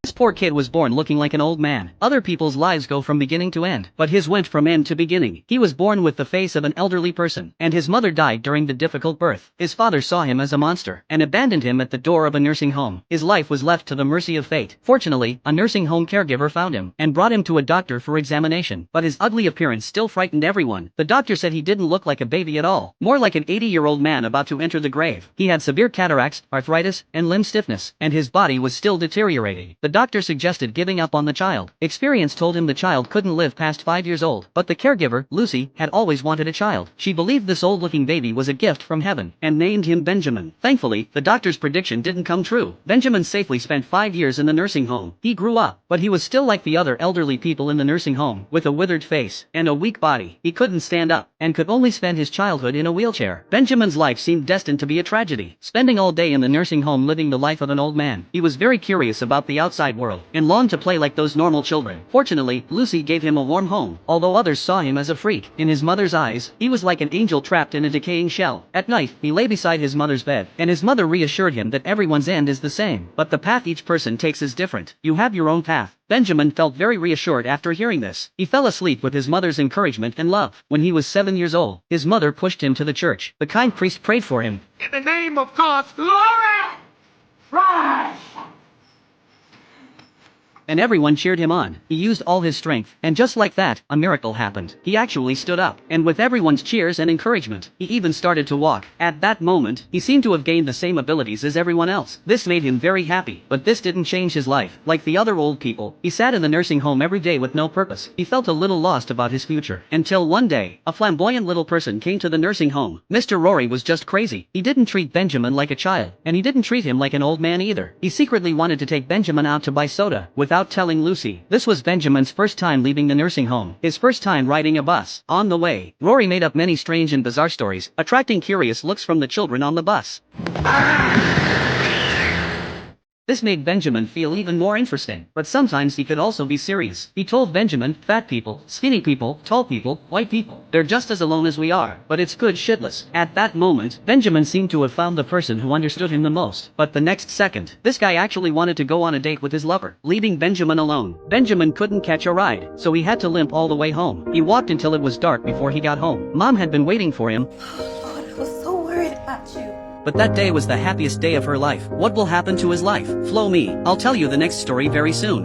This poor kid was born looking like an old man. Other people's lives go from beginning to end, but his went from end to beginning. He was born with the face of an elderly person, and his mother died during the difficult birth. His father saw him as a monster, and abandoned him at the door of a nursing home. His life was left to the mercy of fate. Fortunately, a nursing home caregiver found him, and brought him to a doctor for examination. But his ugly appearance still frightened everyone. The doctor said he didn't look like a baby at all, more like an 80-year-old man about to enter the grave. He had severe cataracts, arthritis, and limb stiffness, and his body was still deteriorating. The doctor suggested giving up on the child. Experience told him the child couldn't live past 5 years old, but the caregiver, Lucy, had always wanted a child. She believed this old-looking baby was a gift from heaven, and named him Benjamin. Thankfully, the doctor's prediction didn't come true. Benjamin safely spent 5 years in the nursing home. He grew up, but he was still like the other elderly people in the nursing home, with a withered face and a weak body. He couldn't stand up, and could only spend his childhood in a wheelchair. Benjamin's life seemed destined to be a tragedy, spending all day in the nursing home living the life of an old man. He was very curious about the outside world, and longed to play like those normal children. Fortunately, Lucy gave him a warm home, although others saw him as a freak. In his mother's eyes, he was like an angel trapped in a decaying shell. At night, he lay beside his mother's bed, and his mother reassured him that everyone's end is the same, but the path each person takes is different. You have your own path. Benjamin felt very reassured after hearing this. He fell asleep with his mother's encouragement and love. When he was 7 years old, his mother pushed him to the church. The kind priest prayed for him. In the name of God's glory, rise! And everyone cheered him on. He used all his strength, and just like that, a miracle happened. He actually stood up, and with everyone's cheers and encouragement, he even started to walk. At that moment, he seemed to have gained the same abilities as everyone else. This made him very happy, but this didn't change his life. Like the other old people, he sat in the nursing home every day with no purpose. He felt a little lost about his future, until one day, a flamboyant little person came to the nursing home. Mr. Rory was just crazy. He didn't treat Benjamin like a child, and he didn't treat him like an old man either. He secretly wanted to take Benjamin out to buy soda, without telling Lucy. This was Benjamin's first time leaving the nursing home, his first time riding a bus. On the way, Rory made up many strange and bizarre stories, attracting curious looks from the children on the bus. This made Benjamin feel even more interesting, but sometimes he could also be serious. He told Benjamin, fat people, skinny people, tall people, white people, they're just as alone as we are, but it's good shitless. At that moment, Benjamin seemed to have found the person who understood him the most. But the next second, this guy actually wanted to go on a date with his lover, leaving Benjamin alone. Benjamin couldn't catch a ride, so he had to limp all the way home. He walked until it was dark before he got home. Mom had been waiting for him. Lord, I was so worried about you. But that day was the happiest day of her life. What will happen to his life? Flow me. I'll tell you the next story very soon.